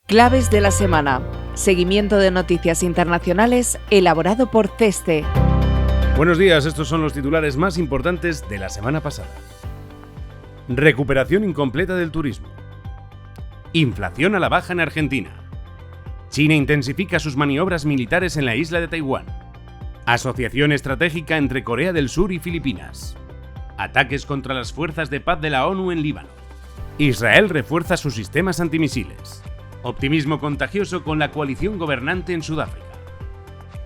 Claves de la semana. Seguimiento de noticias internacionales elaborado por CESTE. Buenos días, estos son los titulares más importantes de la semana pasada. Recuperación incompleta del turismo. Inflación a la baja en Argentina. China intensifica sus maniobras militares en la isla de Taiwán. Asociación estratégica entre Corea del Sur y Filipinas. Ataques contra las fuerzas de paz de la ONU en Líbano. Israel refuerza sus sistemas antimisiles. Optimismo contagioso con la coalición gobernante en Sudáfrica.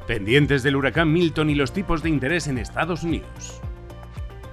Pendientes del huracán Milton y los tipos de interés en Estados Unidos.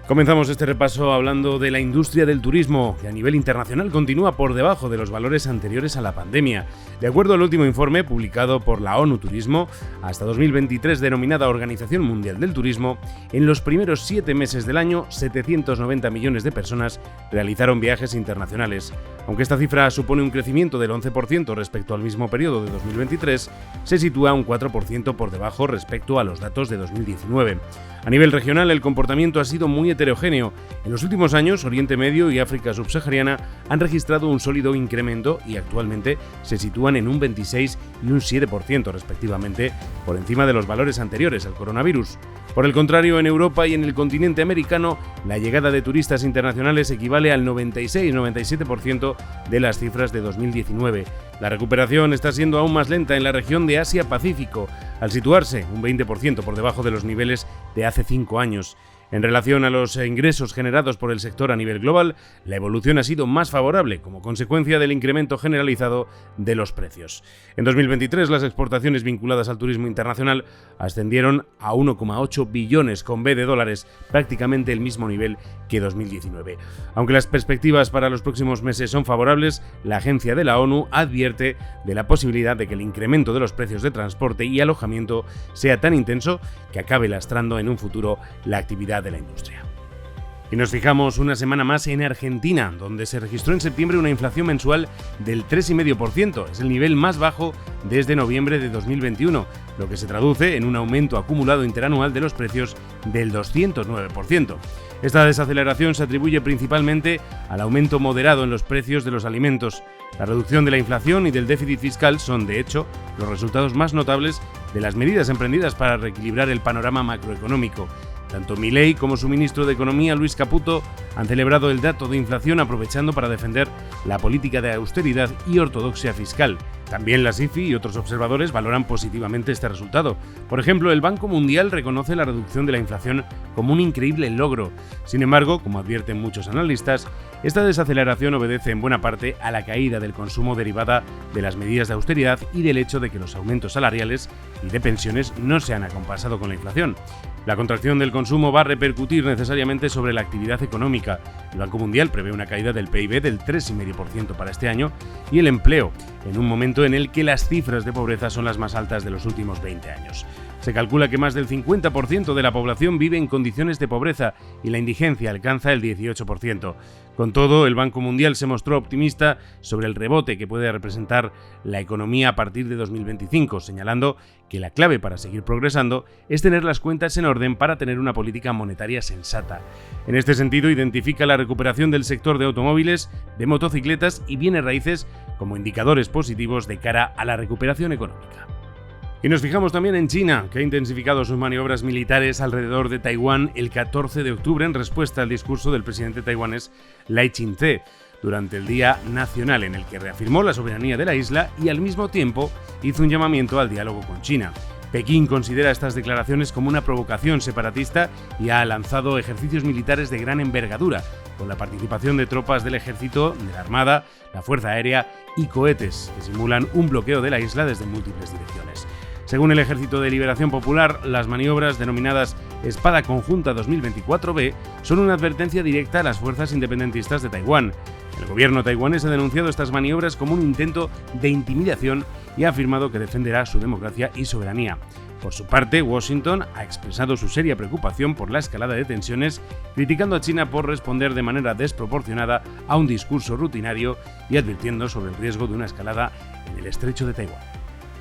Comenzamos este repaso hablando de la industria del turismo, que a nivel internacional continúa por debajo de los valores anteriores a la pandemia. De acuerdo al último informe publicado por la ONU Turismo, hasta 2023 denominada Organización Mundial del Turismo, en los primeros 7 meses del año, 790 millones de personas realizaron viajes internacionales. Aunque esta cifra supone un crecimiento del 11% respecto al mismo periodo de 2023, se sitúa un 4% por debajo respecto a los datos de 2019. A nivel regional, el comportamiento ha sido muy heterogéneo. En los últimos años, Oriente Medio y África subsahariana han registrado un sólido incremento y actualmente se sitúan en un 26 y un 7% respectivamente, por encima de los valores anteriores al coronavirus. Por el contrario, en Europa y en el continente americano, la llegada de turistas internacionales equivale al 96-97% de las cifras de 2019. La recuperación está siendo aún más lenta en la región de Asia-Pacífico, al situarse un 20% por debajo de los niveles de hace 5 años. En relación a los ingresos generados por el sector a nivel global, la evolución ha sido más favorable como consecuencia del incremento generalizado de los precios. En 2023, las exportaciones vinculadas al turismo internacional ascendieron a 1,8 billones con B de dólares, prácticamente el mismo nivel que 2019. Aunque las perspectivas para los próximos meses son favorables, la agencia de la ONU advierte de la posibilidad de que el incremento de los precios de transporte y alojamiento sea tan intenso que acabe lastrando en un futuro la actividad de la industria. Y nos fijamos una semana más en Argentina, donde se registró en septiembre una inflación mensual del 3,5%. Es el nivel más bajo desde noviembre de 2021, lo que se traduce en un aumento acumulado interanual de los precios del 209%. Esta desaceleración se atribuye principalmente al aumento moderado en los precios de los alimentos. La reducción de la inflación y del déficit fiscal son, de hecho, los resultados más notables de las medidas emprendidas para reequilibrar el panorama macroeconómico. Tanto Milei como su ministro de Economía, Luis Caputo, han celebrado el dato de inflación aprovechando para defender la política de austeridad y ortodoxia fiscal. También la SIFI y otros observadores valoran positivamente este resultado. Por ejemplo, el Banco Mundial reconoce la reducción de la inflación como un increíble logro. Sin embargo, como advierten muchos analistas, esta desaceleración obedece en buena parte a la caída del consumo derivada de las medidas de austeridad y del hecho de que los aumentos salariales y de pensiones no se han acompasado con la inflación. La contracción del consumo va a repercutir necesariamente sobre la actividad económica. El Banco Mundial prevé una caída del PIB del 3,5% para este año y el empleo, en un momento en el que las cifras de pobreza son las más altas de los últimos 20 años. Se calcula que más del 50% de la población vive en condiciones de pobreza y la indigencia alcanza el 18%. Con todo, el Banco Mundial se mostró optimista sobre el rebote que puede representar la economía a partir de 2025, señalando que la clave para seguir progresando es tener las cuentas en orden para tener una política monetaria sensata. En este sentido, identifica la recuperación del sector de automóviles, de motocicletas y bienes raíces como indicadores positivos de cara a la recuperación económica. Y nos fijamos también en China, que ha intensificado sus maniobras militares alrededor de Taiwán el 14 de octubre en respuesta al discurso del presidente taiwanés Lai Ching-te durante el Día Nacional, en el que reafirmó la soberanía de la isla y al mismo tiempo hizo un llamamiento al diálogo con China. Pekín considera estas declaraciones como una provocación separatista y ha lanzado ejercicios militares de gran envergadura, con la participación de tropas del ejército, de la armada, la fuerza aérea y cohetes que simulan un bloqueo de la isla desde múltiples direcciones. Según el Ejército de Liberación Popular, las maniobras denominadas Espada Conjunta 2024B son una advertencia directa a las fuerzas independentistas de Taiwán. El gobierno taiwanés ha denunciado estas maniobras como un intento de intimidación y ha afirmado que defenderá su democracia y soberanía. Por su parte, Washington ha expresado su seria preocupación por la escalada de tensiones, criticando a China por responder de manera desproporcionada a un discurso rutinario y advirtiendo sobre el riesgo de una escalada en el estrecho de Taiwán.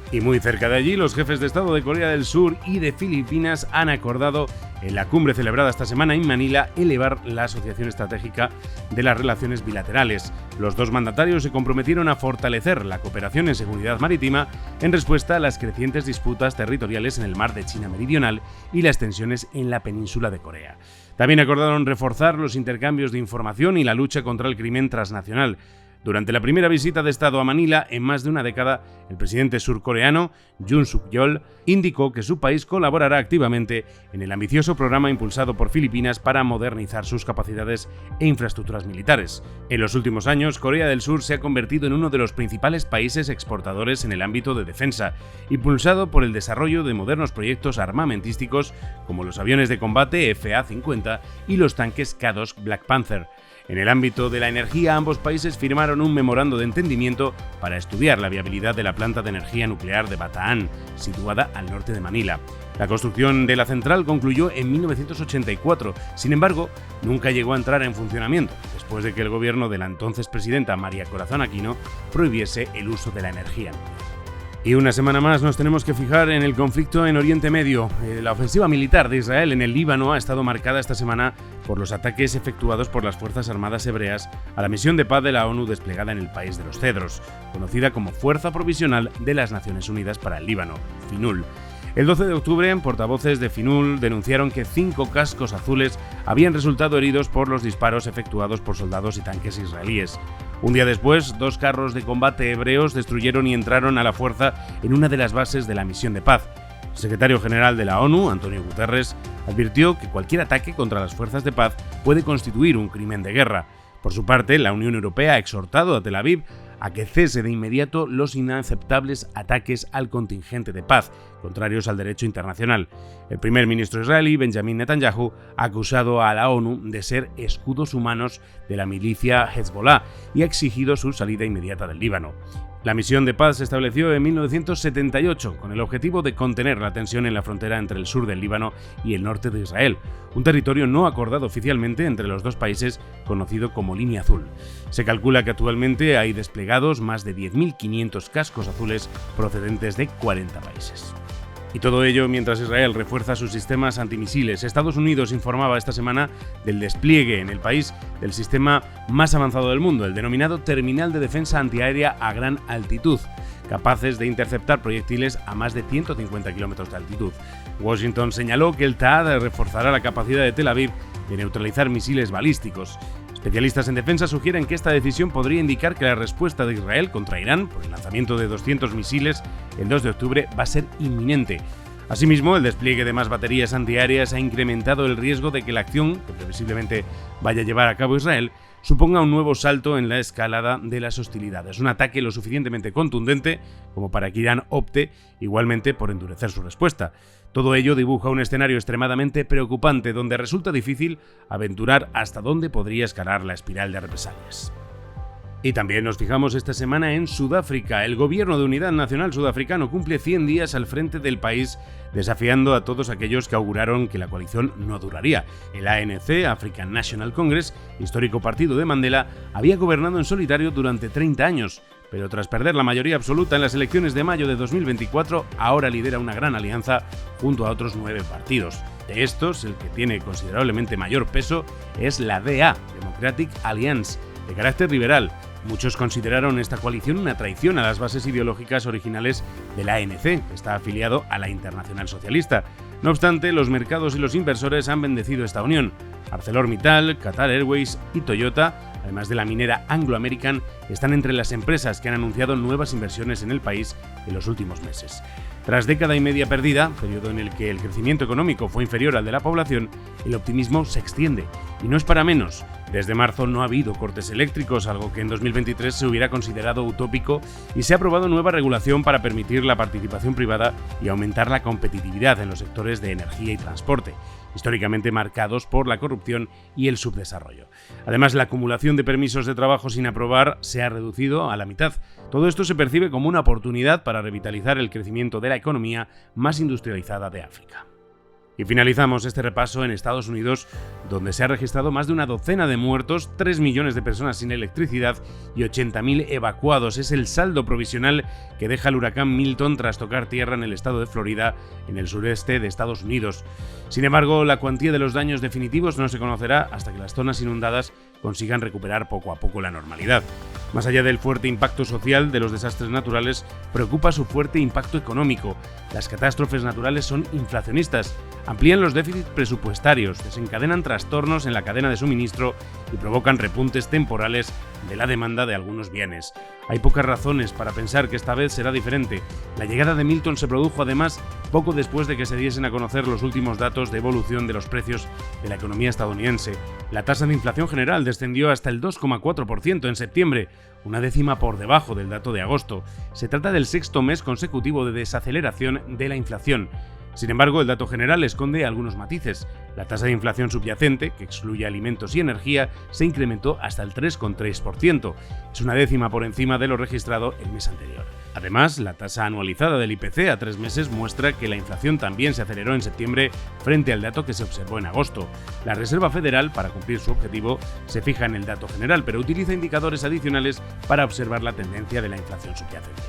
Y muy cerca de allí, los jefes de Estado de Corea del Sur y de Filipinas han acordado, en la cumbre celebrada esta semana en Manila, elevar la asociación estratégica de las relaciones bilaterales. Los dos mandatarios se comprometieron a fortalecer la cooperación en seguridad marítima en respuesta a las crecientes disputas territoriales en el mar de China Meridional y las tensiones en la península de Corea. También acordaron reforzar los intercambios de información y la lucha contra el crimen transnacional. Durante la primera visita de Estado a Manila en más de una década, el presidente surcoreano, Yoon Suk-yeol, indicó que su país colaborará activamente en el ambicioso programa impulsado por Filipinas para modernizar sus capacidades e infraestructuras militares. En los últimos años, Corea del Sur se ha convertido en uno de los principales países exportadores en el ámbito de defensa, impulsado por el desarrollo de modernos proyectos armamentísticos como los aviones de combate F-A-50 y los tanques K-2 Black Panther. En el ámbito de la energía, ambos países firmaron un memorando de entendimiento para estudiar la viabilidad de la planta de energía nuclear de Bataan, situada al norte de Manila. La construcción de la central concluyó en 1984, sin embargo, nunca llegó a entrar en funcionamiento, después de que el gobierno de la entonces presidenta María Corazón Aquino prohibiese el uso de la energía nuclear. Y una semana más nos tenemos que fijar en el conflicto en Oriente Medio. La ofensiva militar de Israel en el Líbano ha estado marcada esta semana por los ataques efectuados por las Fuerzas Armadas hebreas a la misión de paz de la ONU desplegada en el país de los Cedros, conocida como Fuerza Provisional de las Naciones Unidas para el Líbano, FINUL. El 12 de octubre, portavoces de FINUL denunciaron que 5 cascos azules habían resultado heridos por los disparos efectuados por soldados y tanques israelíes. Un día después, 2 carros de combate hebreos destruyeron y entraron a la fuerza en una de las bases de la misión de paz. El secretario general de la ONU, Antonio Guterres, advirtió que cualquier ataque contra las fuerzas de paz puede constituir un crimen de guerra. Por su parte, la Unión Europea ha exhortado a Tel Aviv a que cese de inmediato los inaceptables ataques al contingente de paz, contrarios al derecho internacional. El primer ministro israelí, Benjamin Netanyahu, ha acusado a la ONU de ser escudos humanos de la milicia Hezbollah y ha exigido su salida inmediata del Líbano. La misión de paz se estableció en 1978 con el objetivo de contener la tensión en la frontera entre el sur del Líbano y el norte de Israel, un territorio no acordado oficialmente entre los dos países conocido como Línea Azul. Se calcula que actualmente hay desplegados más de 10.500 cascos azules procedentes de 40 países. Y todo ello mientras Israel refuerza sus sistemas antimisiles. Estados Unidos informaba esta semana del despliegue en el país del sistema más avanzado del mundo, el denominado Terminal de Defensa Antiaérea a Gran Altitud, capaces de interceptar proyectiles a más de 150 kilómetros de altitud. Washington señaló que el TAAD reforzará la capacidad de Tel Aviv de neutralizar misiles balísticos. Especialistas en defensa sugieren que esta decisión podría indicar que la respuesta de Israel contra Irán por el lanzamiento de 200 misiles el 2 de octubre va a ser inminente. Asimismo, el despliegue de más baterías antiaéreas ha incrementado el riesgo de que la acción, que previsiblemente vaya a llevar a cabo Israel, suponga un nuevo salto en la escalada de las hostilidades, un ataque lo suficientemente contundente como para que Irán opte igualmente por endurecer su respuesta. Todo ello dibuja un escenario extremadamente preocupante donde resulta difícil aventurar hasta dónde podría escalar la espiral de represalias. Y también nos fijamos esta semana en Sudáfrica. El Gobierno de Unidad Nacional sudafricano cumple 100 días al frente del país, desafiando a todos aquellos que auguraron que la coalición no duraría. El ANC, African National Congress, histórico partido de Mandela, había gobernado en solitario durante 30 años, pero tras perder la mayoría absoluta en las elecciones de mayo de 2024, ahora lidera una gran alianza junto a otros 9 partidos. De estos, el que tiene considerablemente mayor peso es la DA, Democratic Alliance, de carácter liberal. Muchos consideraron esta coalición una traición a las bases ideológicas originales del ANC, que está afiliado a la Internacional Socialista. No obstante, los mercados y los inversores han bendecido esta unión. ArcelorMittal, Qatar Airways y Toyota, además de la minera Anglo American, están entre las empresas que han anunciado nuevas inversiones en el país en los últimos meses. Tras década y media perdida, periodo en el que el crecimiento económico fue inferior al de la población, el optimismo se extiende. Y no es para menos. Desde marzo no ha habido cortes eléctricos, algo que en 2023 se hubiera considerado utópico, y se ha aprobado nueva regulación para permitir la participación privada y aumentar la competitividad en los sectores de energía y transporte, históricamente marcados por la corrupción y el subdesarrollo. Además, la acumulación de permisos de trabajo sin aprobar se ha reducido a la mitad. Todo esto se percibe como una oportunidad para revitalizar el crecimiento de la economía más industrializada de África. Y finalizamos este repaso en Estados Unidos, donde se ha registrado más de una docena de muertos, 3 millones de personas sin electricidad y 80.000 evacuados. Es el saldo provisional que deja el huracán Milton tras tocar tierra en el estado de Florida, en el sureste de Estados Unidos. Sin embargo, la cuantía de los daños definitivos no se conocerá hasta que las zonas inundadas consigan recuperar poco a poco la normalidad. Más allá del fuerte impacto social de los desastres naturales, preocupa su fuerte impacto económico. Las catástrofes naturales son inflacionistas, amplían los déficits presupuestarios, desencadenan trastornos en la cadena de suministro y provocan repuntes temporales de la demanda de algunos bienes. Hay pocas razones para pensar que esta vez será diferente. La llegada de Milton se produjo además poco después de que se diesen a conocer los últimos datos de evolución de los precios de la economía estadounidense. La tasa de inflación general descendió hasta el 2,4% en septiembre, una décima por debajo del dato de agosto. Se trata del sexto mes consecutivo de desaceleración de la inflación. Sin embargo, el dato general esconde algunos matices. La tasa de inflación subyacente, que excluye alimentos y energía, se incrementó hasta el 3,3%. Es una décima por encima de lo registrado el mes anterior. Además, la tasa anualizada del IPC a 3 meses muestra que la inflación también se aceleró en septiembre frente al dato que se observó en agosto. La Reserva Federal, para cumplir su objetivo, se fija en el dato general, pero utiliza indicadores adicionales para observar la tendencia de la inflación subyacente.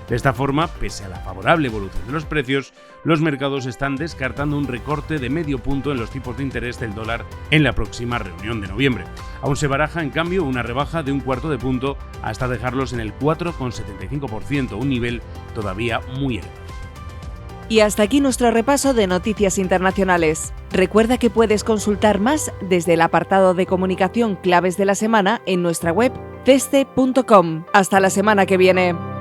De esta forma, pese a la favorable evolución de los precios, los mercados están descartando un recorte de medio punto en los tipos de interés del dólar en la próxima reunión de noviembre. Aún se baraja, en cambio, una rebaja de un cuarto de punto hasta dejarlos en el 4,75%, un nivel todavía muy elevado. Y hasta aquí nuestro repaso de noticias internacionales. Recuerda que puedes consultar más desde el apartado de comunicación Claves de la Semana en nuestra web ceste.com. Hasta la semana que viene.